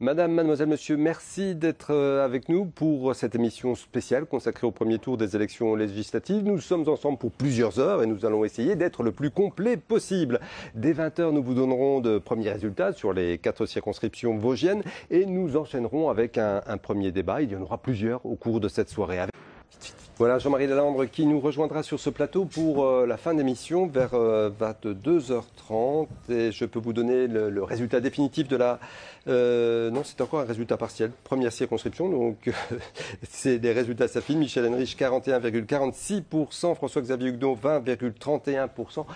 Madame, mademoiselle, monsieur, merci d'être avec nous pour cette émission spéciale consacrée au premier tour des élections législatives. Nous sommes ensemble pour plusieurs heures et nous allons essayer d'être le plus complet possible. Dès 20 heures, nous vous donnerons de premiers résultats sur les 4 circonscriptions vosgiennes et nous enchaînerons avec un premier débat. Il y en aura plusieurs au cours de cette soirée. Voilà Jean-Marie Lalandre qui nous rejoindra sur ce plateau pour la fin d'émission vers 22h30 et je peux vous donner le résultat définitif de la... non, c'est encore un résultat partiel, première circonscription, donc c'est des résultats s'affinent. Michel Henrich 41,46%, François-Xavier Huguenot 20,31%,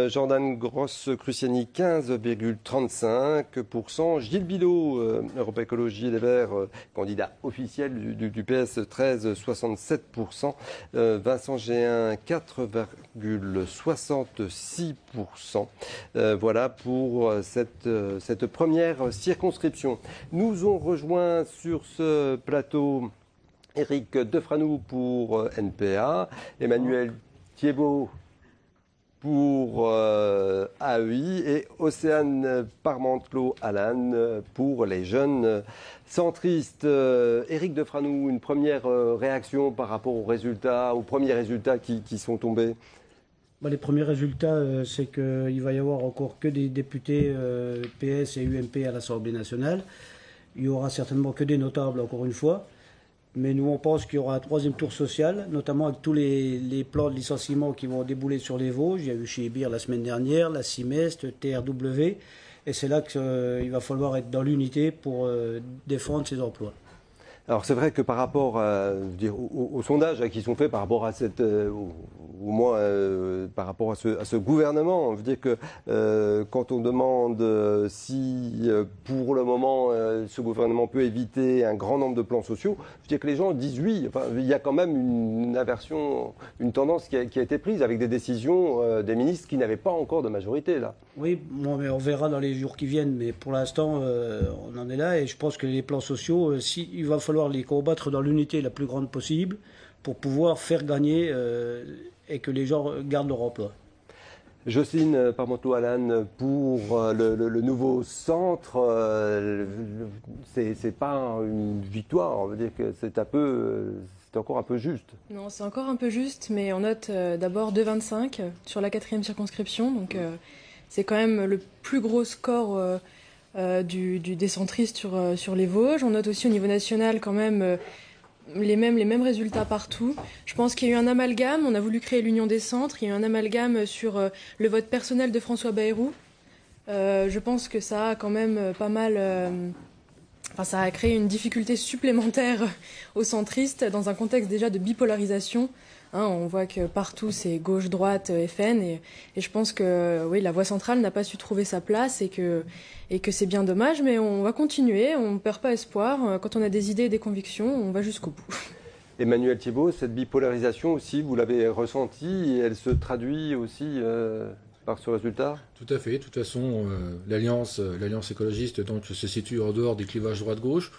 Jordan Gross-Cruciani 15,35%, Gilles Bilot, Europe Écologie et les Verts, candidat officiel du PS 13,67%. Vincent Géin 4,66%. Voilà pour cette première circonscription. Nous ont rejoint sur ce plateau Éric Defranoux pour NPA, Emmanuel Thiebaud pour AEI et Océane Parmentelot-Alan pour les jeunes centristes. Éric Defranoux, une première réaction par rapport aux premiers résultats qui sont tombés? Les premiers résultats, c'est qu'il va y avoir encore que des députés PS et UMP à l'Assemblée nationale. Il y aura certainement que des notables, encore une fois. Mais nous, on pense qu'il y aura un troisième tour social, notamment avec tous les plans de licenciement qui vont débouler sur les Vosges. Il y a eu chez Ebir la semaine dernière, la CIMEST, TRW. Et c'est là qu'il va falloir être dans l'unité pour défendre ces emplois. Alors c'est vrai que par rapport aux sondages qui sont faits par rapport à au moins par rapport à ce gouvernement, on veut dire que quand on demande si pour le moment ce gouvernement peut éviter un grand nombre de plans sociaux, je veux dire que les gens disent oui. Enfin, il y a quand même une aversion, une tendance qui a été prise avec des décisions des ministres qui n'avaient pas encore de majorité là. Oui, mais on verra dans les jours qui viennent, mais pour l'instant on en est là et je pense que les plans sociaux, il va falloir les combattre dans l'unité la plus grande possible pour pouvoir faire gagner et que les gens gardent leur emploi. Jocelyne Parmentelot-Alan, pour le nouveau centre, c'est pas une victoire, on veut dire que c'est encore un peu juste. Non, c'est encore un peu juste, mais on note d'abord 2,25 sur la 4e circonscription, donc c'est quand même le plus gros score des centristes sur les Vosges. On note aussi au niveau national quand même les mêmes résultats partout. Je pense qu'il y a eu un amalgame, on a voulu créer l'Union des centres, il y a eu un amalgame sur le vote personnel de François Bayrou. Je pense que ça a quand même pas mal... ça a créé une difficulté supplémentaire aux centristes dans un contexte déjà de bipolarisation. On voit que partout c'est gauche-droite, FN, et je pense que oui, la voie centrale n'a pas su trouver sa place et que c'est bien dommage, mais on va continuer, on ne perd pas espoir. Quand on a des idées et des convictions, on va jusqu'au bout. Emmanuel Thiebaud, cette bipolarisation aussi, vous l'avez ressentie et elle se traduit aussi par ce résultat? Tout à fait. De toute façon, l'Alliance écologiste donc, se situe en dehors des clivages droite-gauche.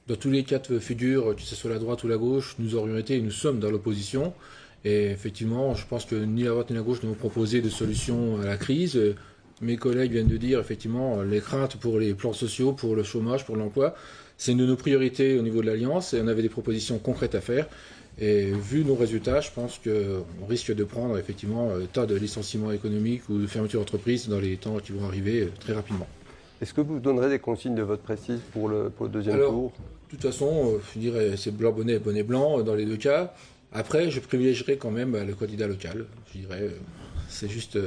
Dans tous les cas de figure, que ce soit la droite ou la gauche, nous aurions été et nous sommes dans l'opposition. Et effectivement, je pense que ni la droite ni la gauche ne vont proposer de solution à la crise. Mes collègues viennent de dire effectivement les craintes pour les plans sociaux, pour le chômage, pour l'emploi. C'est une de nos priorités au niveau de l'Alliance et on avait des propositions concrètes à faire. Et vu nos résultats, je pense qu'on risque de prendre effectivement un tas de licenciements économiques ou de fermeture d'entreprises dans les temps qui vont arriver très rapidement. Est-ce que vous donnerez des consignes de vote précises pour le deuxième tour? De toute façon, je dirais c'est blanc bonnet, bonnet blanc dans les deux cas. Après, je privilégierai quand même le candidat local. Je dirais, c'est juste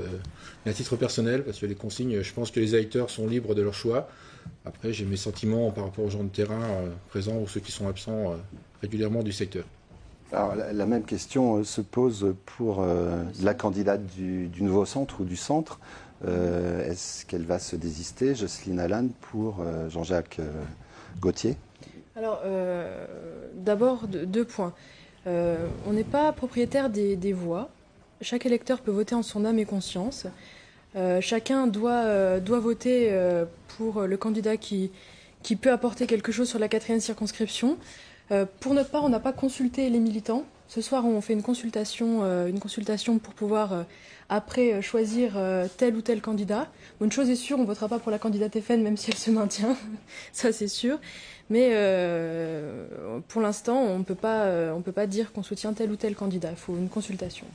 à titre personnel, parce que les consignes, je pense que les électeurs sont libres de leur choix. Après, j'ai mes sentiments par rapport aux gens de terrain présents ou ceux qui sont absents régulièrement du secteur. Alors, la même question se pose pour la candidate du nouveau centre ou du centre. Est-ce qu'elle va se désister, Jocelyne Alan, pour Jean-Jacques Gaultier? Alors, d'abord, deux points. On n'est pas propriétaire des voix. Chaque électeur peut voter en son âme et conscience. Chacun doit voter pour le candidat qui peut apporter quelque chose sur la 4e circonscription. Pour notre part, on n'a pas consulté les militants. Ce soir, on fait une consultation pour pouvoir après choisir tel ou tel candidat. Bon, une chose est sûre, on ne votera pas pour la candidate FN, même si elle se maintient, ça c'est sûr. Mais pour l'instant, on ne peut pas dire qu'on soutient tel ou tel candidat. Il faut une consultation.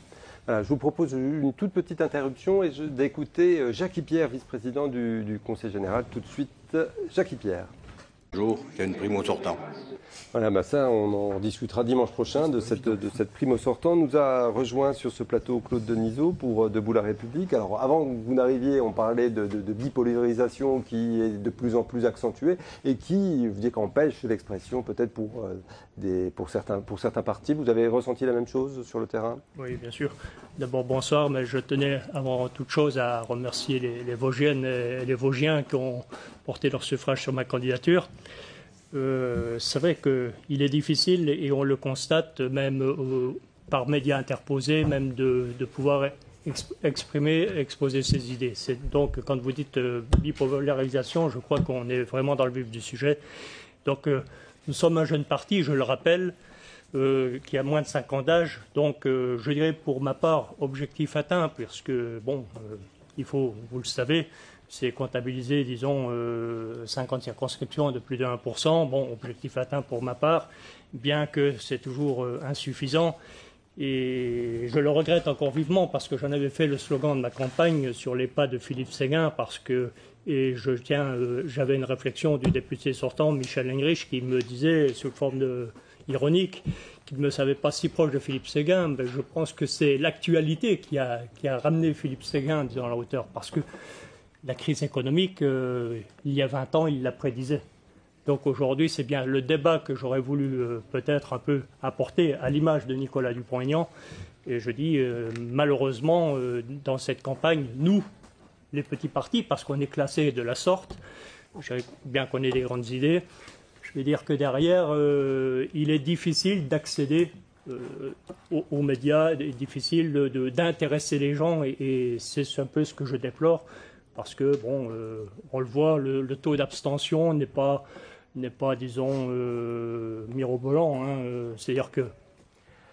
Voilà, je vous propose une toute petite interruption et d'écouter Jacques Pierre, vice-président du Conseil général. Tout de suite, Jacques Pierre. Jour, il y a une prime au sortant. Voilà, bah ça, on en discutera dimanche prochain de cette prime au sortant. Nous a rejoint sur ce plateau Claude Denisot pour Debout la République. Alors, avant que vous n'arriviez, on parlait de bipolarisation qui est de plus en plus accentuée et qui, je veux dire, empêche l'expression peut-être pour certains partis. Vous avez ressenti la même chose sur le terrain? Oui, bien sûr. D'abord, bonsoir, mais je tenais avant toute chose à remercier les Vosgiennes et les Vosgiens qui ont porté leur suffrage sur ma candidature. C'est vrai qu'il est difficile, et on le constate même par médias interposés, même de pouvoir exposer ses idées. Donc, quand vous dites bipolarisation, je crois qu'on est vraiment dans le vif du sujet. Donc, nous sommes un jeune parti, je le rappelle, qui a moins de 5 ans d'âge. Donc, je dirais pour ma part, objectif atteint, puisque, bon, il faut, vous le savez, c'est comptabiliser, disons, 50 circonscriptions de plus de 1%. Bon, objectif atteint pour ma part, bien que c'est toujours insuffisant. Et je le regrette encore vivement parce que j'en avais fait le slogan de ma campagne sur les pas de Philippe Séguin j'avais une réflexion du député sortant, Michel Henrich, qui me disait, sous forme ironique, qu'il ne me savait pas si proche de Philippe Séguin. Ben, je pense que c'est l'actualité qui a ramené Philippe Séguin dans la hauteur, parce que la crise économique, il y a 20 ans, il la prédisait. Donc aujourd'hui, c'est bien le débat que j'aurais voulu peut-être un peu apporter à l'image de Nicolas Dupont-Aignan. Et je dis, malheureusement, dans cette campagne, nous, les petits partis, parce qu'on est classés de la sorte, bien qu'on ait des grandes idées, je vais dire que derrière, il est difficile d'accéder aux médias, il est difficile d'intéresser les gens, et c'est un peu ce que je déplore. Parce que, bon, on le voit, le taux d'abstention n'est pas, disons, mirobolant. Hein. C'est-à-dire que,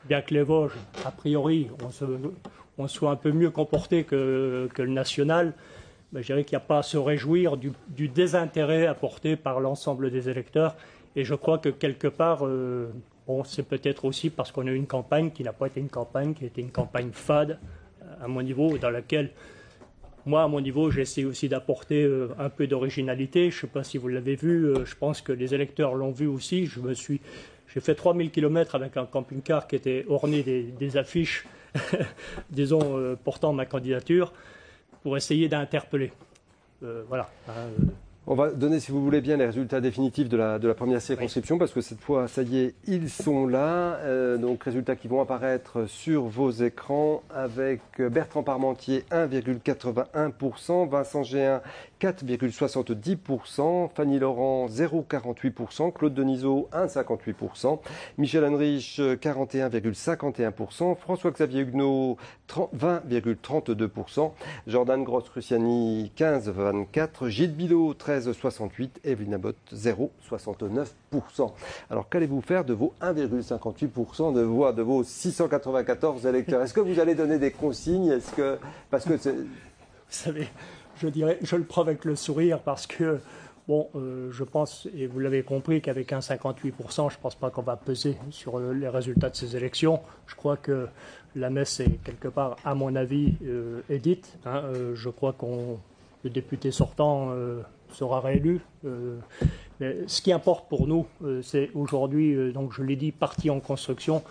bien que les Vosges, a priori, on soit un peu mieux comporté que le national, mais je dirais qu'il n'y a pas à se réjouir du désintérêt apporté par l'ensemble des électeurs. Et je crois que, quelque part, bon, c'est peut-être aussi parce qu'on a eu une campagne qui n'a pas été une campagne, qui a été une campagne fade, à mon niveau, dans laquelle... Moi, à mon niveau, j'ai essayé aussi d'apporter un peu d'originalité. Je ne sais pas si vous l'avez vu, je pense que les électeurs l'ont vu aussi. J'ai fait 3000 km avec un camping-car qui était orné des affiches, disons, portant ma candidature, pour essayer d'interpeller. Voilà. On va donner, si vous voulez bien, les résultats définitifs de la première circonscription, parce que cette fois, ça y est, ils sont là. Donc, résultats qui vont apparaître sur vos écrans avec Bertrand Parmentier, 1,81%, Vincent Géhin, 4,70%, Fanny Laurent, 0,48%, Claude Denisot, 1,58%, Michel Henrich, 41,51%, François-Xavier Huguenot, 20,32%, Jordan Gross-Cruciani, 15,24%, Gilles Billot, 13,68%, Evelyne Abbott, 0,69%. Alors, qu'allez-vous faire de vos 1,58% de voix, de vos 694 électeurs? Est-ce que vous allez donner des consignes? Parce que vous savez, je dirais, je le prends avec le sourire parce que, bon, je pense, et vous l'avez compris, qu'avec un 58%, je ne pense pas qu'on va peser sur les résultats de ces élections. Je crois que la messe est quelque part, à mon avis, est dite. Hein. Je crois que le député sortant sera réélu. Mais ce qui importe pour nous, c'est aujourd'hui, donc je l'ai dit, parti en construction,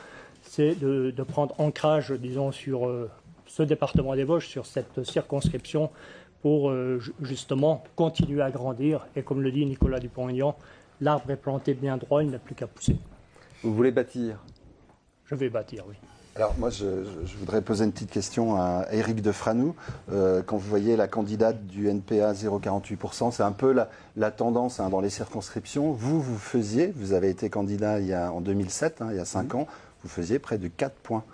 c'est de prendre ancrage, disons, sur ce département des Vosges, sur cette circonscription, pour justement continuer à grandir. Et comme le dit Nicolas Dupont-Aignan, l'arbre est planté bien droit, il n'a plus qu'à pousser. Vous voulez bâtir? Je vais bâtir, oui. Alors moi, je voudrais poser une petite question à Éric Defranou. Quand vous voyez la candidate du NPA 0,48%, c'est un peu la tendance dans les circonscriptions. Vous avez été candidat en 2007, il y a 5 ans, vous faisiez près de 4 points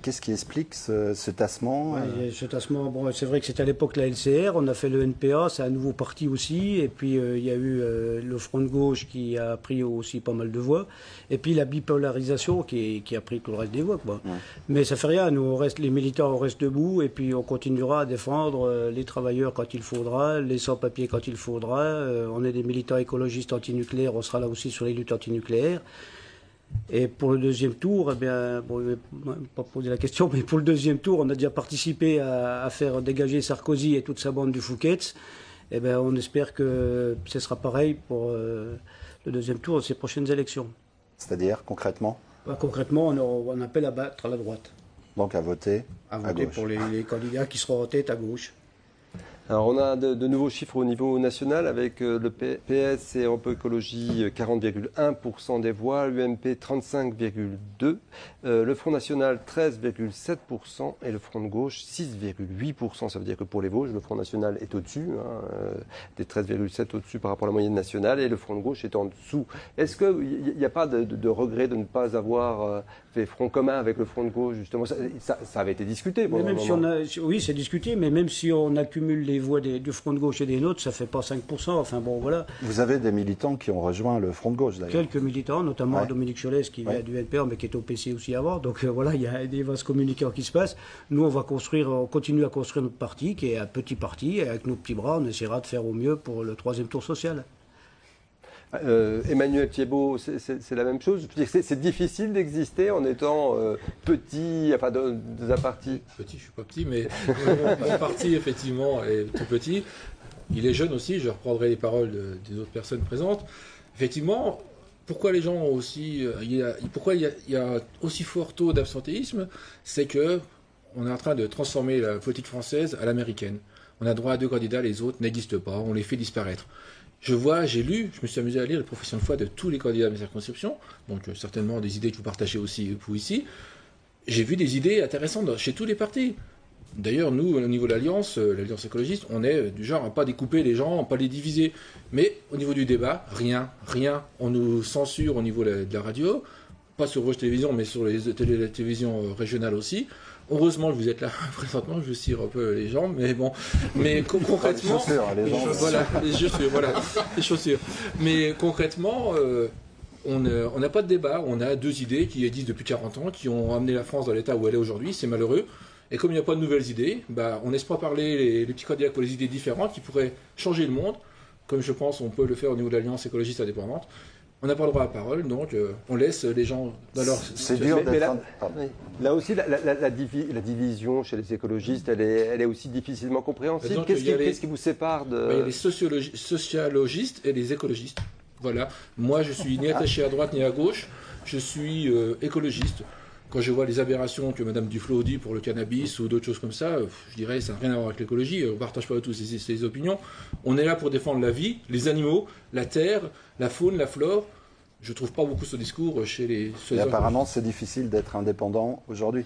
Qu'est-ce qui explique ce tassement Ce tassement, bon, c'est vrai que c'était à l'époque la LCR, on a fait le NPA, c'est un nouveau parti aussi, et puis il y a eu le Front de gauche qui a pris aussi pas mal de voix, et puis la bipolarisation qui a pris tout le reste des voix, quoi. Ouais. Mais ça fait rien, nous les militants on reste debout, et puis on continuera à défendre les travailleurs quand il faudra, les sans-papiers quand il faudra. On est des militants écologistes antinucléaires, on sera là aussi sur les luttes antinucléaires. Et pour le deuxième tour, eh bien, bon, je ne vais pas poser la question, mais pour le deuxième tour, on a déjà participé à faire dégager Sarkozy et toute sa bande du Fouquet's. Eh bien, on espère que ce sera pareil pour le deuxième tour de ces prochaines élections. C'est-à-dire, concrètement concrètement, on appelle à battre à la droite. Donc à voter à gauche. Pour les candidats qui seront en tête à gauche. Alors on a de nouveaux chiffres au niveau national avec le PS et Europe Écologie 40,1% des voix, l'UMP 35,2%, le Front National 13,7% et le Front de Gauche 6,8%. Ça veut dire que pour les Vosges, le Front National est au-dessus, des 13,7% au-dessus par rapport à la moyenne nationale et le Front de Gauche est en dessous. Est-ce qu'il n'y a pas de regret de ne pas avoir fait front commun avec le Front de Gauche justement ça avait été discuté pendant un moment. Oui, c'est discuté, mais même si on accumule les voix du Front de Gauche et des nôtres, ça fait pas 5%. Enfin bon, voilà. Vous avez des militants qui ont rejoint le Front de Gauche, d'ailleurs. Quelques militants, notamment Dominique Cholès, qui vient du NPR, mais qui est au PC aussi avant. Donc voilà, il y a des vases communicants qui se passent. Nous, on continue à construire notre parti, qui est un petit parti, et avec nos petits bras, on essaiera de faire au mieux pour le troisième tour social. Emmanuel Thiébaut, c'est la même chose. C'est difficile d'exister en étant petit, enfin dans un parti. Petit, je suis pas petit, mais mon parti effectivement est tout petit. Il est jeune aussi. Je reprendrai les paroles des autres personnes présentes. Effectivement, pourquoi les gens ont aussi, pourquoi il y a aussi fort taux d'absentéisme, c'est que on est en train de transformer la politique française à l'américaine. On a droit à 2 candidats, les autres n'existent pas. On les fait disparaître. Je me suis amusé à lire les professions de foi de tous les candidats de mes circonscriptions, donc certainement des idées que vous partagez aussi vous ici. J'ai vu des idées intéressantes chez tous les partis. D'ailleurs, nous, au niveau de l'Alliance écologiste, on est du genre à ne pas découper les gens, à ne pas les diviser. Mais au niveau du débat, rien. On nous censure au niveau de la radio, pas sur Vosges Télévisions, mais sur les télévisions régionales aussi. Heureusement que vous êtes là présentement, je vous cire un peu les jambes, mais bon. Mais concrètement, les chaussures. Mais concrètement, on n'a pas de débat. On a 2 idées qui existent depuis 40 ans, qui ont amené la France dans l'état où elle est aujourd'hui. C'est malheureux. Et comme il n'y a pas de nouvelles idées, on laisse pas parler les petits candidats pour les idées différentes qui pourraient changer le monde, comme je pense on peut le faire au niveau de l'Alliance écologiste indépendante. On n'a pas le droit à la parole, donc on laisse les gens dans leur... C'est dur d'être... Là aussi, la division chez les écologistes, elle est aussi difficilement compréhensible. Qu'est-ce qui vous sépare de... Il y a les sociologistes et les écologistes. Voilà. Moi, je suis ni attaché à droite ni à gauche. Je suis écologiste. Quand je vois les aberrations que Mme Duflot dit pour le cannabis ou d'autres choses comme ça, je dirais que ça n'a rien à voir avec l'écologie. On ne partage pas tous ces opinions. On est là pour défendre la vie, les animaux, la terre, la faune, la flore. Je ne trouve pas beaucoup ce discours chez les... Et apparemment, c'est difficile d'être indépendant aujourd'hui.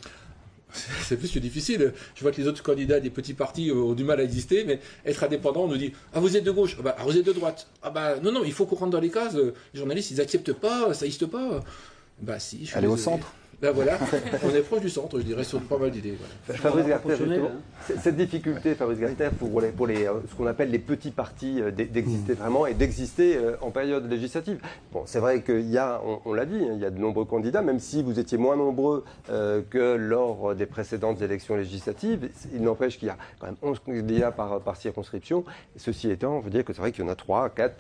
C'est plus que difficile. Je vois que les autres candidats des petits partis ont du mal à exister, mais être indépendant, on nous dit « Ah, vous êtes de gauche, vous êtes de droite. Ah non, il faut qu'on rentre dans les cases. Les journalistes, ils n'acceptent pas, ça n'existe pas. » Si, Allez au centre. Voilà, on est proche du centre, je dirais, sur pas mal d'idées. Voilà. Fabrice Garter, cette difficulté, Fabrice Garter, pour ce qu'on appelle les petits partis d'exister vraiment et d'exister en période législative. Bon, c'est vrai qu'il y a, on l'a dit, il y a de nombreux candidats, même si vous étiez moins nombreux que lors des précédentes élections législatives, il n'empêche qu'il y a quand même 11 candidats par circonscription. Ceci étant, on veut dire que c'est vrai qu'il y en a 3, 4,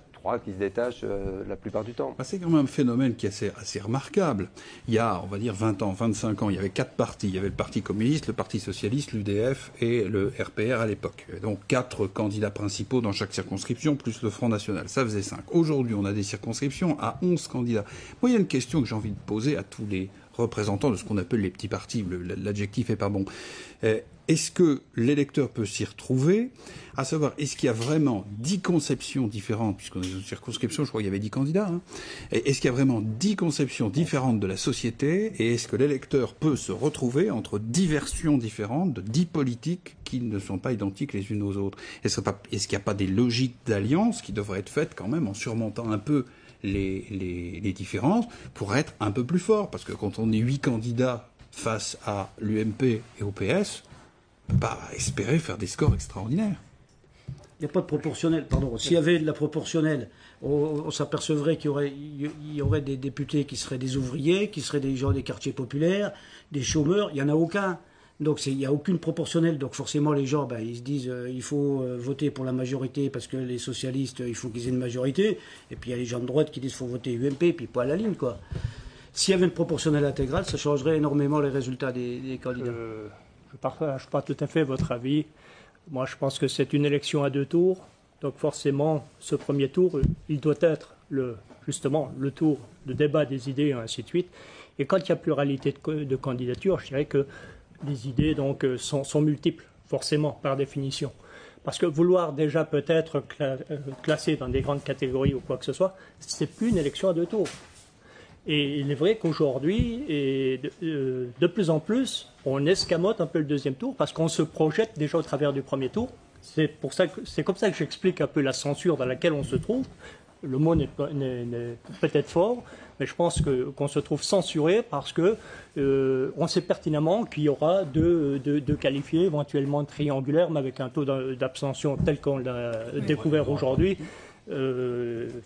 qui se détachent la plupart du temps. C'est quand même un phénomène qui est assez remarquable. Il y a, on va dire, 20 ans, 25 ans, il y avait 4 partis. Il y avait le Parti communiste, le Parti socialiste, l'UDF et le RPR à l'époque. Donc 4 candidats principaux dans chaque circonscription, plus le Front National. Ça faisait 5. Aujourd'hui, on a des circonscriptions à 11 candidats. Moi, il y a une question que j'ai envie de poser à tous les représentants de ce qu'on appelle les petits partis. L'adjectif est pas bon. Est-ce que l'électeur peut s'y retrouver? À savoir, est-ce qu'il y a vraiment 10 conceptions différentes, puisqu'on est dans une circonscription, je crois qu'il y avait 10 candidats, Est-ce qu'il y a vraiment 10 conceptions différentes de la société? Et est-ce que l'électeur peut se retrouver entre 10 versions différentes de 10 politiques qui ne sont pas identiques les unes aux autres? Est-ce qu'il n'y a pas des logiques d'alliance qui devraient être faites quand même en surmontant un peu les différences pour être un peu plus fort? Parce que quand on est 8 candidats face à l'UMP et au PS, on ne peut pas espérer faire des scores extraordinaires. Il n'y a pas de proportionnel, pardon. S'il y avait de la proportionnelle, on s'apercevrait qu'il y aurait des députés qui seraient des ouvriers, qui seraient des gens des quartiers populaires, des chômeurs. Il n'y en a aucun. Donc il n'y a aucune proportionnelle. Donc forcément les gens, ils se disent il faut voter pour la majorité parce que les socialistes, il faut qu'ils aient une majorité. Et puis il y a les gens de droite qui disent qu'il faut voter UMP, puis pas à la ligne, quoi. S'il y avait une proportionnelle intégrale, ça changerait énormément les résultats des candidats. Je ne partage pas tout à fait votre avis. Moi, je pense que c'est une élection à 2 tours. Donc forcément, ce premier tour, il doit être justement le tour de débat des idées et ainsi de suite. Et quand il y a pluralité de candidatures, je dirais que les idées donc, sont multiples, forcément, par définition. Parce que vouloir déjà peut-être classer dans des grandes catégories ou quoi que ce soit, c'est plus une élection à 2 tours. Et il est vrai qu'aujourd'hui, et de plus en plus, on escamote un peu le deuxième tour parce qu'on se projette déjà au travers du premier tour. C'est comme ça que j'explique un peu la censure dans laquelle on se trouve. Le mot n'est peut-être fort, mais je pense qu'on se trouve censuré parce que on sait pertinemment qu'il y aura deux qualifiés, éventuellement triangulaires, mais avec un taux d'abstention tel qu'on l'a découvert aujourd'hui.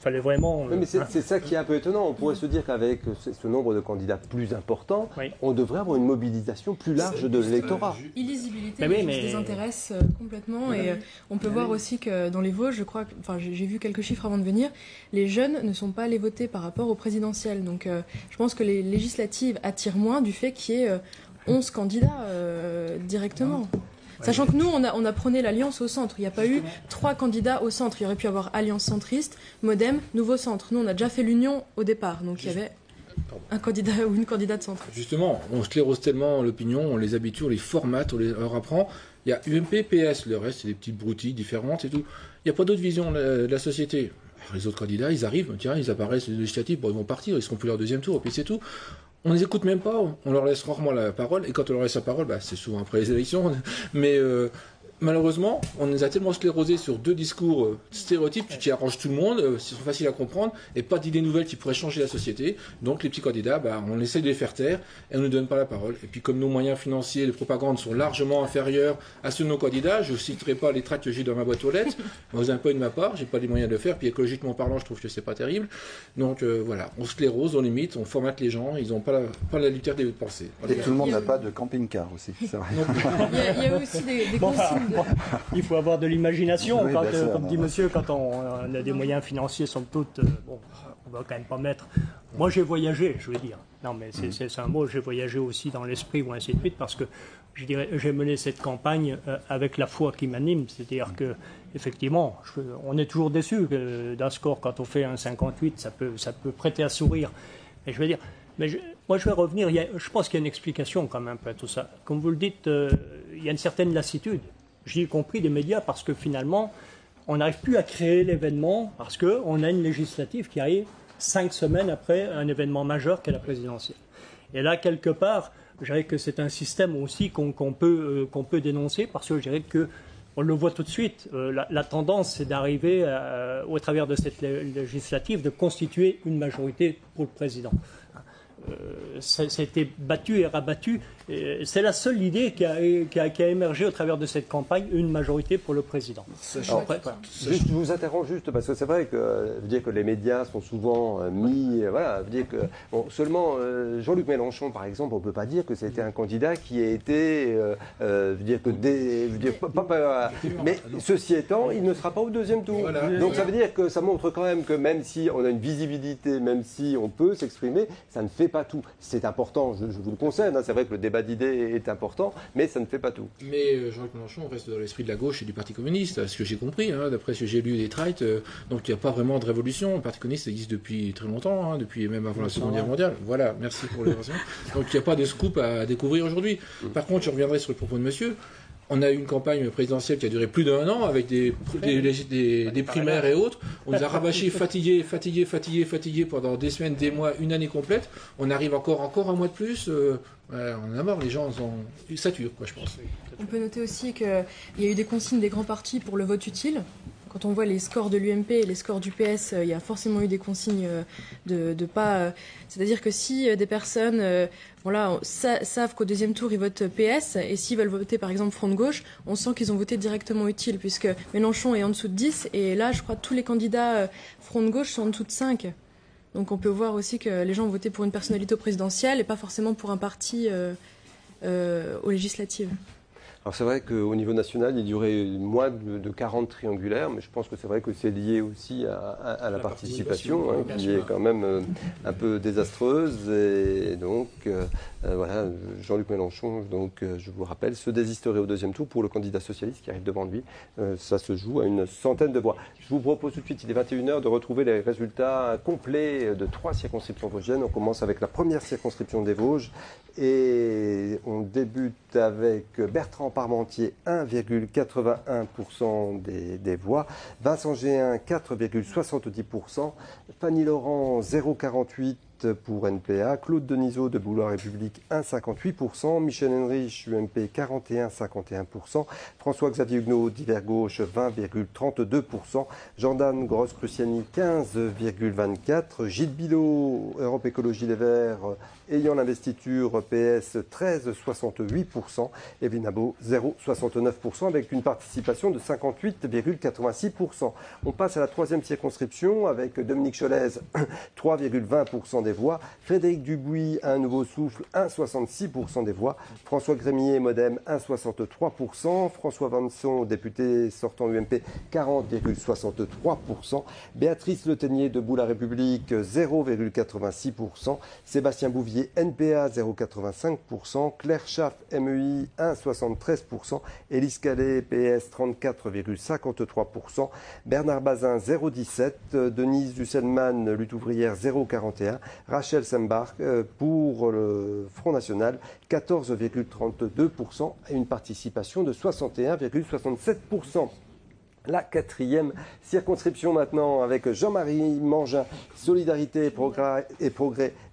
Fallait vraiment. Oui, mais c'est ça qui est un peu étonnant. On pourrait se dire qu'avec ce nombre de candidats plus important, on devrait avoir une mobilisation plus large de l'électorat. Illisibilité qui se désintéresse complètement. Et on peut voir aussi que dans les Vosges, je crois, j'ai vu quelques chiffres avant de venir, les jeunes ne sont pas allés voter par rapport aux présidentielles. Donc je pense que les législatives attirent moins du fait qu'il y ait 11 candidats directement. Sachant que nous, on a prôné l'alliance au centre. Il n'y a pas eu 3 candidats au centre. Il y aurait pu avoir Alliance centriste, Modem, Nouveau Centre. Nous, on a déjà fait l'union au départ. Donc il y avait un candidat ou une candidate centre. Justement, on sclérose tellement l'opinion, on les habitue, on les formate, on leur apprend. Il y a UMP, PS, le reste, c'est des petites broutilles différentes et tout. Il n'y a pas d'autre vision de la société. Alors, les autres candidats, ils arrivent, tiens, ils apparaissent les législatives, bon, ils vont partir, ils seront plus leur deuxième tour, et puis c'est tout. On les écoute même pas, on leur laisse rarement la parole, et quand on leur laisse la parole, c'est souvent après les élections, mais malheureusement, on nous a tellement sclérosés sur 2 discours stéréotypes qui arrangent tout le monde, ils sont faciles à comprendre, et pas d'idées nouvelles qui pourraient changer la société. Donc les petits candidats, on essaie de les faire taire, et on ne nous donne pas la parole. Et puis comme nos moyens financiers de propagande sont largement inférieurs à ceux de nos candidats, je ne citerai pas les tracts que j'ai dans ma boîte aux lettres, vous un peu de ma part, j'ai pas les moyens de le faire, puis écologiquement parlant, je trouve que c'est pas terrible. Donc voilà, on sclérose, on limite, on formate les gens, ils n'ont pas la liberté de penser. Et tout le monde n'a pas de camping-car aussi, c'est vrai. Il y a aussi des consignes. Il faut avoir de l'imagination, oui, comme dit monsieur, quand on a des moyens financiers, somme toute, on va quand même pas mettre. Moi j'ai voyagé, je veux dire. Non mais c'est un mot, j'ai voyagé aussi dans l'esprit ou ainsi de suite, parce que je dirais, j'ai mené cette campagne avec la foi qui m'anime, c'est-à-dire que effectivement, on est toujours déçu d'un score quand on fait un 58, ça peut prêter à sourire. Mais je veux dire, moi je vais revenir, je pense qu'il y a une explication quand même à tout ça. Comme vous le dites, il y a une certaine lassitude. J'y ai compris des médias parce que finalement, on n'arrive plus à créer l'événement parce qu'on a une législative qui arrive 5 semaines après un événement majeur qu'est la présidentielle. Et là, quelque part, je dirais que c'est un système aussi qu'on peut dénoncer parce que je dirais que on le voit tout de suite. La tendance, c'est d'arriver, au travers de cette législative, de constituer une majorité pour le président. C'était battu et rabattu. C'est la seule idée qui a émergé au travers de cette campagne, une majorité pour le président. Je vous interromps juste parce que c'est vrai que dire que les médias sont souvent mis, dire que seulement Jean-Luc Mélenchon par exemple, on peut pas dire que c'était un candidat qui a été mais ceci étant, il ne sera pas au deuxième tour. Voilà. Donc ça veut dire que ça montre quand même que même si on a une visibilité, même si on peut s'exprimer, ça ne fait pas tout. C'est important, je vous le concède, c'est vrai que le débat d'idées est important, mais ça ne fait pas tout. Mais Jean-Luc Mélenchon reste dans l'esprit de la gauche et du Parti communiste, ce que j'ai compris, d'après ce que j'ai lu des tracts, donc il n'y a pas vraiment de révolution. Le Parti communiste existe depuis très longtemps, depuis même avant la Seconde Guerre mondiale. Voilà, merci pour l'évasion. Donc il n'y a pas de scoop à découvrir aujourd'hui. Par contre, je reviendrai sur le propos de monsieur. On a eu une campagne présidentielle qui a duré plus d'1 an avec des primaires et autres. On nous a rabâché fatigués pendant des semaines, des mois, une année complète. On arrive encore un mois de plus. On en a marre, les gens ils saturent, je pense. On peut noter aussi qu'il y a eu des consignes des grands partis pour le vote utile. quand on voit les scores de l'UMP et les scores du PS, il y a forcément eu des consignes de pas... c'est-à-dire que si des personnes savent qu'au deuxième tour, ils votent PS, et s'ils veulent voter par exemple Front de Gauche, on sent qu'ils ont voté directement utile, puisque Mélenchon est en dessous de 10, et là, je crois que tous les candidats Front de Gauche sont en dessous de 5. Donc on peut voir aussi que les gens ont voté pour une personnalité présidentielle et pas forcément pour un parti aux législatives. Alors c'est vrai qu'au niveau national, il y aurait moins de 40 triangulaires, mais je pense que c'est vrai que c'est lié aussi à la participation, qui est quand même un peu désastreuse. Et donc, voilà, Jean-Luc Mélenchon, donc, je vous rappelle, se désisterait au deuxième tour pour le candidat socialiste qui arrive devant lui. Ça se joue à une centaine de voix. Je vous propose tout de suite, il est 21h, de retrouver les résultats complets de 3 circonscriptions vosgiennes. On commence avec la première circonscription des Vosges. Et on débute avec Bertrand Parmentier, 1,81% des voix. Vincent Géhin, 4,70%. Fanny Laurent, 0,48% pour NPA. Claude Denisot de Boulevard République, 1,58%. Michel Henrich, UMP, 41,51%. François-Xavier Huguenot, Divers Gauche, 20,32%. Jordan Gross-Cruciani, 15,24%. Gilles Bilot, Europe Écologie Les Verts, ayant l'investiture PS, 13,68%. Evelyne Abot, 0,69%, avec une participation de 58,86%. On passe à la troisième circonscription avec Dominique Cholez, 3,20% des voix. Frédéric Dubuis, un nouveau souffle, 1,66% des voix. François Grémier, Modem, 1,63%. François Vanson, député sortant UMP, 40,63%. Béatrice Leténier de Boulevard République, 0,86%. Sébastien Bouvier, NPA, 0,85%. Claire Schaff, MEI, 1,73%. Élise Calais, PS, 34,53%. Bernard Bazin, 0,17%. Denise Dusselman, Lutte ouvrière, 0,41%. Rachel Sembark, pour le Front National, 14,32% et une participation de 61,67%. La quatrième circonscription maintenant avec Jean-Marie Mangin, Solidarité et Progrès,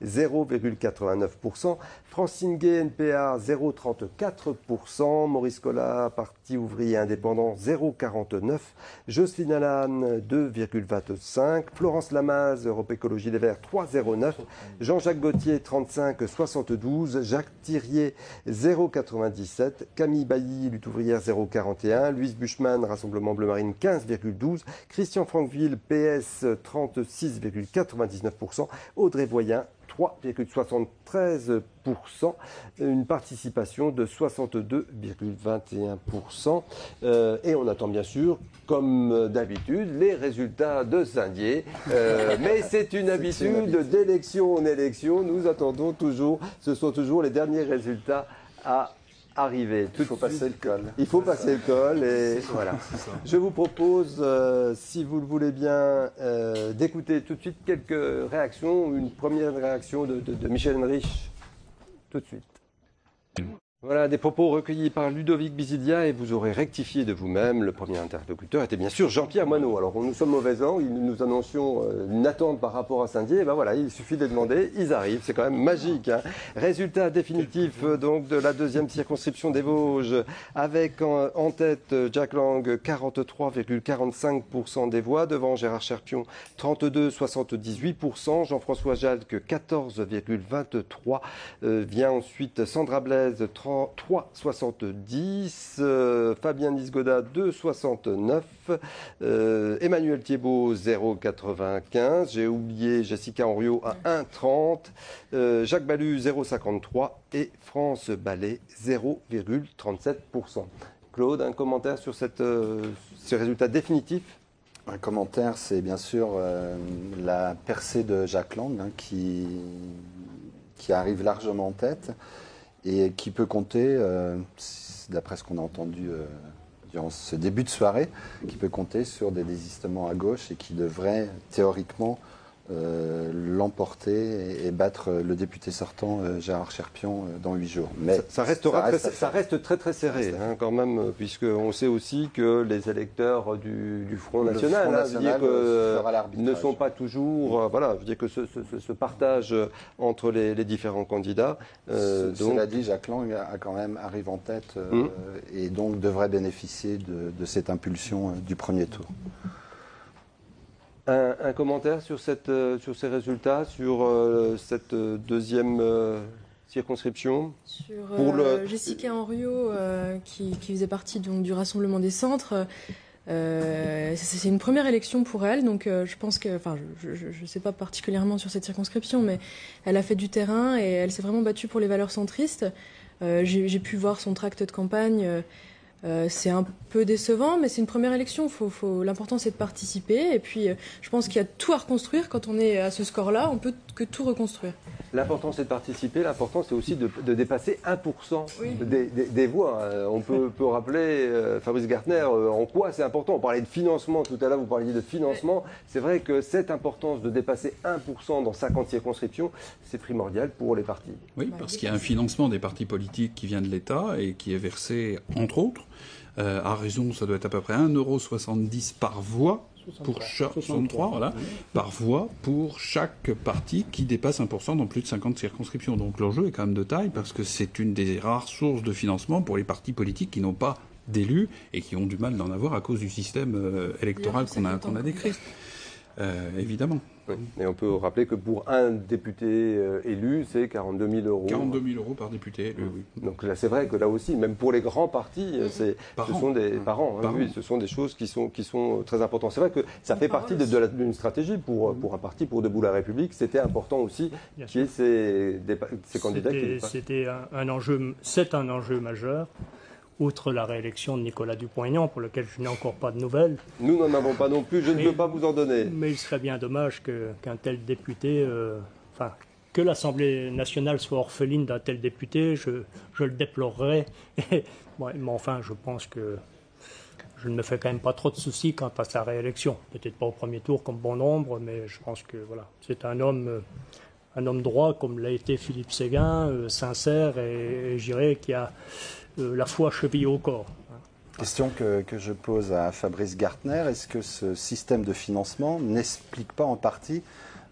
0,89%. Francine Gay, NPA, 0,34%. Maurice Collat, Parti ouvrier indépendant, 0,49%. Jocelyne Allan, 2,25%. Florence Lamaze, Europe Écologie Les Verts, 3,09%. Jean-Jacques Gauthier, 35,72%. Jacques Thirier, 0,97%. Camille Bailly, Lutte ouvrière, 0,41%. Louise Buchmann, Rassemblement Bleu Marine, 15,12%. Christian Franqueville, PS, 36,99%. Audrey Voyen, 3,73%, une participation de 62,21%. Et on attend bien sûr, comme d'habitude, les résultats de Saint-Dié. Mais c'est une habitude d'élection en élection. Nous attendons toujours, ce sont toujours les derniers résultats à arriver. Il faut passer le col. Il faut passer le col et voilà. Je vous propose, si vous le voulez bien, d'écouter tout de suite quelques réactions. Une première réaction de Michel Henrich. Tout de suite. Voilà, des propos recueillis par Ludovic Bisidia et vous aurez rectifié de vous-même. Le premier interlocuteur était bien sûr Jean-Pierre Moineau. Alors, nous sommes mauvais an, nous annoncions une attente par rapport à Saint-Dié. Et ben voilà, il suffit de demander, ils arrivent. C'est quand même magique. Hein. Résultat définitif donc de la deuxième circonscription des Vosges, avec en tête Jack Lang, 43,45% des voix, devant Gérard Cherpion, 32,78%, Jean-François Jalque, 14,23%, vient ensuite Sandra Blaise, 3,70, Fabien Nisgoda, 2,69, Emmanuel Thiebaud, 0,95, j'ai oublié Jessica Henriot à 1,30, Jacques Ballu, 0,53 et France Ballet, 0,37%. Claude, un commentaire sur ces résultats définitifs? Un commentaire, c'est bien sûr la percée de Jack Lang, hein, qui arrive largement en tête et qui peut compter, d'après ce qu'on a entendu durant ce début de soirée, qui peut compter sur des désistements à gauche et qui devrait théoriquement l'emporter et battre le député sortant Gérard Cherpion dans 8 jours. Mais ça reste très très serré quand même, puisqu'on sait aussi que les électeurs du Front National, ne sont pas toujours... voilà, je veux dire que ce partage entre les différents candidats... Cela dit, Jack Lang arrive en tête et donc devrait bénéficier de cette impulsion du premier tour. Un commentaire sur ces résultats, sur cette deuxième circonscription Sur Jessica Henriot, qui faisait partie donc, du Rassemblement des Centres, c'est une première élection pour elle, donc je pense que, enfin, je ne sais pas particulièrement sur cette circonscription, mais elle a fait du terrain et elle s'est vraiment battue pour les valeurs centristes. J'ai pu voir son tract de campagne. C'est un peu décevant, mais c'est une première élection. L'important, c'est de participer. Et puis, je pense qu'il y a tout à reconstruire. Quand on est à ce score-là, on peut que tout reconstruire. L'important, c'est de participer. L'important, c'est aussi de dépasser 1% des voix. On peut rappeler, Fabrice Gartner, en quoi c'est important. On parlait de financement tout à l'heure, vous parliez de financement. C'est vrai que cette importance de dépasser 1% dans 50 circonscriptions, c'est primordial pour les partis. Oui, parce qu'il y a un financement des partis politiques qui vient de l'État et qui est versé, entre autres, à raison, ça doit être à peu près 1,70 € par voix. Pour chaque 63, voilà, par voix pour chaque parti qui dépasse 1% dans plus de 50 circonscriptions. Donc l'enjeu est quand même de taille parce que c'est une des rares sources de financement pour les partis politiques qui n'ont pas d'élus et qui ont du mal d'en avoir à cause du système électoral qu'on a décrit. Évidemment. Oui. Et on peut rappeler que pour un député élu, c'est 42 000 €. 42 000 € par député élu, oui. Donc là, c'est vrai que là aussi, même pour les grands partis, ce sont des ce sont des choses qui sont très importantes. C'est vrai que ça fait partie d'une stratégie pour un parti, pour Debout la République. C'était important aussi qu'il y ait ces candidats. C'est un enjeu majeur. Outre la réélection de Nicolas Dupont-Aignan, pour lequel je n'ai encore pas de nouvelles. Nous n'en avons pas non plus, je ne peux pas vous en donner. Mais il serait bien dommage qu'un tel député, que l'Assemblée nationale soit orpheline d'un tel député, je le déplorerais. Mais enfin, je pense que je ne me fais quand même pas trop de soucis quant à sa réélection. Peut-être pas au premier tour comme bon nombre, mais je pense que voilà, c'est un homme droit, comme l'a été Philippe Séguin, sincère et je dirais qui a la foi chevillée au corps. Question que je pose à Fabrice Gartner. Est-ce que ce système de financement n'explique pas en partie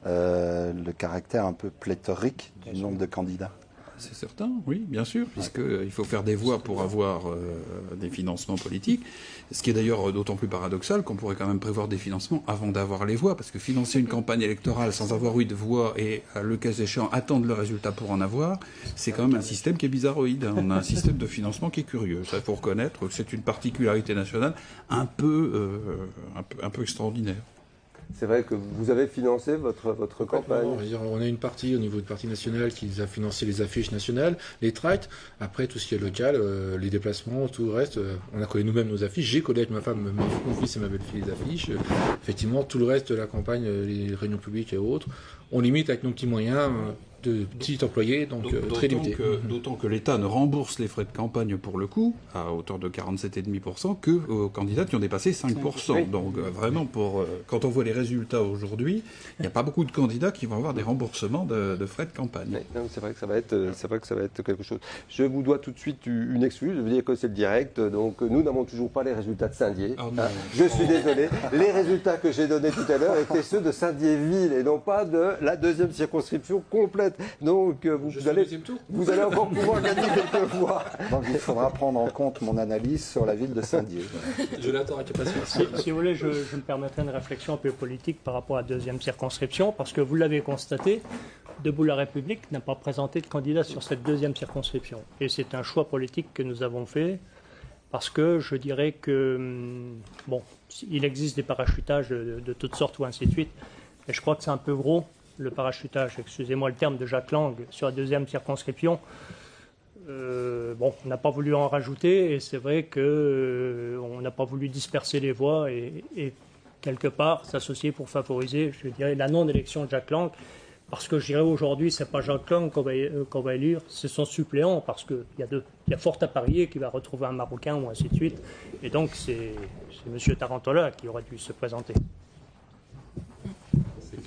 le caractère un peu pléthorique du nombre de candidats ? C'est certain, oui, bien sûr, puisqu'il faut faire des voix pour avoir des financements politiques. Ce qui est d'ailleurs d'autant plus paradoxal qu'on pourrait quand même prévoir des financements avant d'avoir les voix, parce que financer une campagne électorale sans avoir eu de voix et, le cas échéant, attendre le résultat pour en avoir, c'est quand même un système qui est bizarroïde. On a un système de financement qui est curieux. Ça, il faut reconnaître que c'est une particularité nationale un peu extraordinaire. C'est vrai que vous avez financé votre campagne. On a une partie au niveau du Parti national qui a financé les affiches nationales, les tracts. Après, tout ce qui est local, les déplacements, tout le reste, on a collé nous-mêmes nos affiches. J'ai collé avec ma femme, mon fils et ma belle-fille les affiches. Effectivement, tout le reste de la campagne, les réunions publiques et autres, on limite avec nos petits moyens de petits employés, donc très limités. D'autant que l'État ne rembourse les frais de campagne pour le coup, à hauteur de 47,5%, que aux candidats qui ont dépassé 5%. Oui. Donc vraiment, quand on voit les résultats aujourd'hui, il n'y a pas beaucoup de candidats qui vont avoir des remboursements de frais de campagne. Oui, c'est vrai que ça va être quelque chose. Je vous dois tout de suite une excuse, je veux dire que c'est le direct, donc nous n'avons toujours pas les résultats de Saint-Dié. Oh, je suis désolé. Les résultats que j'ai donnés tout à l'heure étaient ceux de Saint-Dié-Ville et non pas de la deuxième circonscription complète. Donc vous allez encore pouvoir gagner quelques voix. Donc il faudra prendre en compte mon analyse sur la ville de Saint-Dié. Je l'attends avec impatience. Si vous voulez, je me permettrai une réflexion un peu politique par rapport à la deuxième circonscription, parce que vous l'avez constaté, Debout la République n'a pas présenté de candidat sur cette deuxième circonscription. Et c'est un choix politique que nous avons fait, parce que je dirais que, il existe des parachutages de toutes sortes ou ainsi de suite, mais je crois que c'est un peu gros. Le parachutage, excusez-moi le terme de Jack Lang, sur la deuxième circonscription, on n'a pas voulu en rajouter et c'est vrai qu'on n'a pas voulu disperser les voix et quelque part s'associer pour favoriser, je dirais, la non-élection de Jack Lang. Parce que je dirais aujourd'hui, c'est pas Jack Lang qu'on va élire, c'est son suppléant, parce qu'il y a fort à parier qu'il va retrouver un Marocain ou ainsi de suite. Et donc c'est M. Tarantola qui aurait dû se présenter.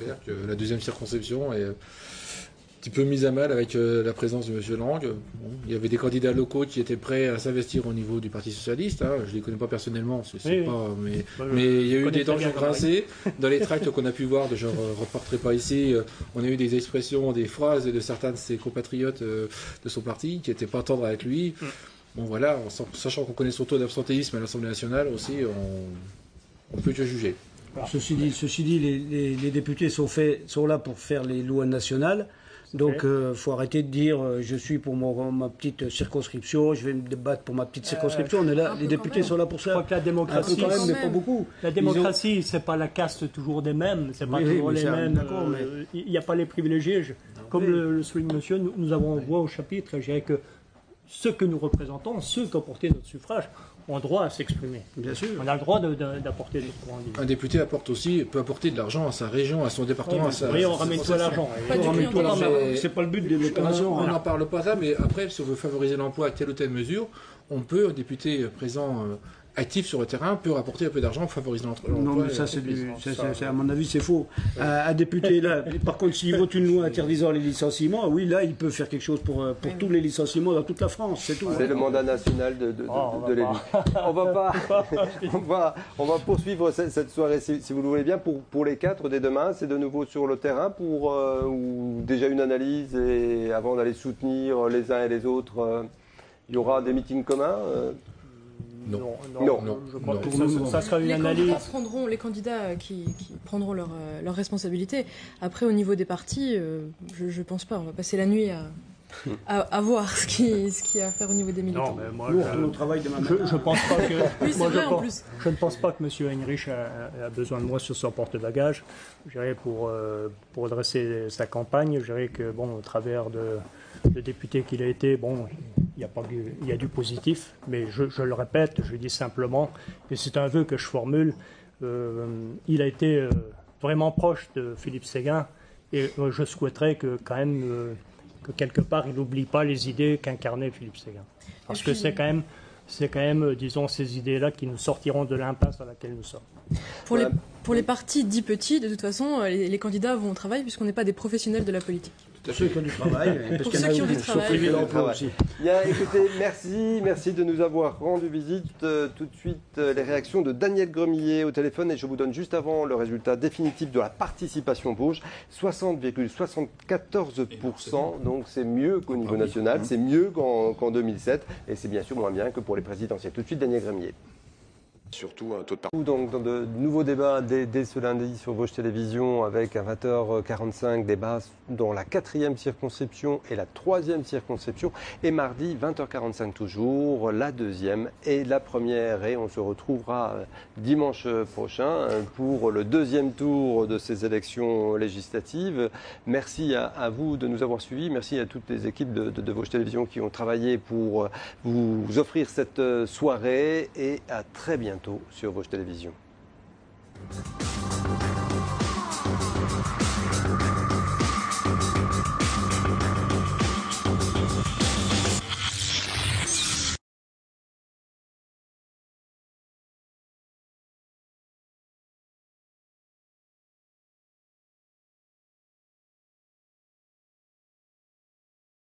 clair que la deuxième circonscription est un petit peu mise à mal avec la présence de M. Lang. Bon, il y avait des candidats locaux qui étaient prêts à s'investir au niveau du Parti Socialiste. Hein. Je ne les connais pas personnellement, mais il y a eu des dents grincées dans les tracts qu'on a pu voir, je ne reporterai pas ici. On a eu des expressions, des phrases de certains de ses compatriotes de son parti qui n'étaient pas tendres avec lui. Bon voilà, sachant qu'on connaît son taux d'absentéisme à l'Assemblée nationale aussi, on peut que juger. Ceci dit, les députés sont là pour faire les lois nationales. Donc, faut arrêter de dire je suis pour ma petite circonscription, je vais me débattre pour ma petite circonscription. On est là, les députés sont là pour ça. Je crois que la démocratie, quand même, mais pas beaucoup. La démocratie, c'est pas la caste toujours des mêmes, c'est pas toujours les mêmes. Il n'y a pas les privilégiés. Comme le souligne monsieur, nous avons voix au chapitre. Je dirais que ceux que nous représentons, ceux qui ont porté notre suffrage, ont droit à s'exprimer. Bien sûr. On a le droit d'apporter notre point de vue. Un député peut apporter de l'argent à sa région, à son département, à sa... Oui, on ramène tout l'argent. C'est pas le but de l'opération. On n'en parle pas ça, mais après, si on veut favoriser l'emploi à telle ou telle mesure, un député présent actif sur le terrain peut rapporter un peu d'argent pour favoriser l'emploi. Non, mais ça, à mon avis, c'est faux. Un député, là, par contre, s'il vote une loi interdisant les licenciements, oui, là, il peut faire quelque chose pour tous les licenciements dans toute la France, c'est tout. C'est le mandat national de l'élu. On va poursuivre cette soirée, si vous le voulez bien, pour les 4 dès demain. C'est de nouveau sur le terrain ou déjà une analyse et avant d'aller soutenir les uns et les autres, il y aura des meetings communs Non. Je crois que ça sera une analyse. Les candidats qui prendront leurs responsabilités. Après, au niveau des partis, je ne pense pas. On va passer la nuit à voir ce qu'il y a à faire au niveau des militants. Non, mais moi, je pense pas que. Oui, c'est vrai en plus. Je ne pense pas que M. Heinrich a besoin de moi sur son porte-bagages. Je dirais pour dresser sa campagne, je dirais que au travers de député qu'il a été, il y a du positif, mais je le répète, je dis simplement, et c'est un vœu que je formule, il a été vraiment proche de Philippe Séguin, et je souhaiterais que quand même, que quelque part, il n'oublie pas les idées qu'incarnait Philippe Séguin. Parce que c'est quand même, disons, ces idées-là qui nous sortiront de l'impasse dans laquelle nous sommes. Pour les partis dits petits, de toute façon, les candidats vont au travail puisqu'on n'est pas des professionnels de la politique. Pour ceux qui ont du travail, parce qu'il y en a qui sont privés d'emploi aussi. Écoutez, merci de nous avoir rendu visite. Tout de suite, les réactions de Daniel Gremillet au téléphone et je vous donne juste avant le résultat définitif de la participation Vosges, 60,74%. Donc c'est mieux qu'au niveau national, c'est mieux qu'en 2007 et c'est bien sûr moins bien que pour les présidentielles. Tout de suite, Daniel Gremillet. Surtout un taux de Donc, dans de nouveaux débats dès ce lundi sur Vosges Télévisions avec à 20h45 débats dans la 4e circonscription et la 3e circonscription et mardi 20h45 toujours la 2e et la 1re et on se retrouvera dimanche prochain pour le 2e tour de ces élections législatives. Merci à vous de nous avoir suivis, merci à toutes les équipes de Vosges Télévisions qui ont travaillé pour vous offrir cette soirée et à très bientôt sur Vosges Télévisions.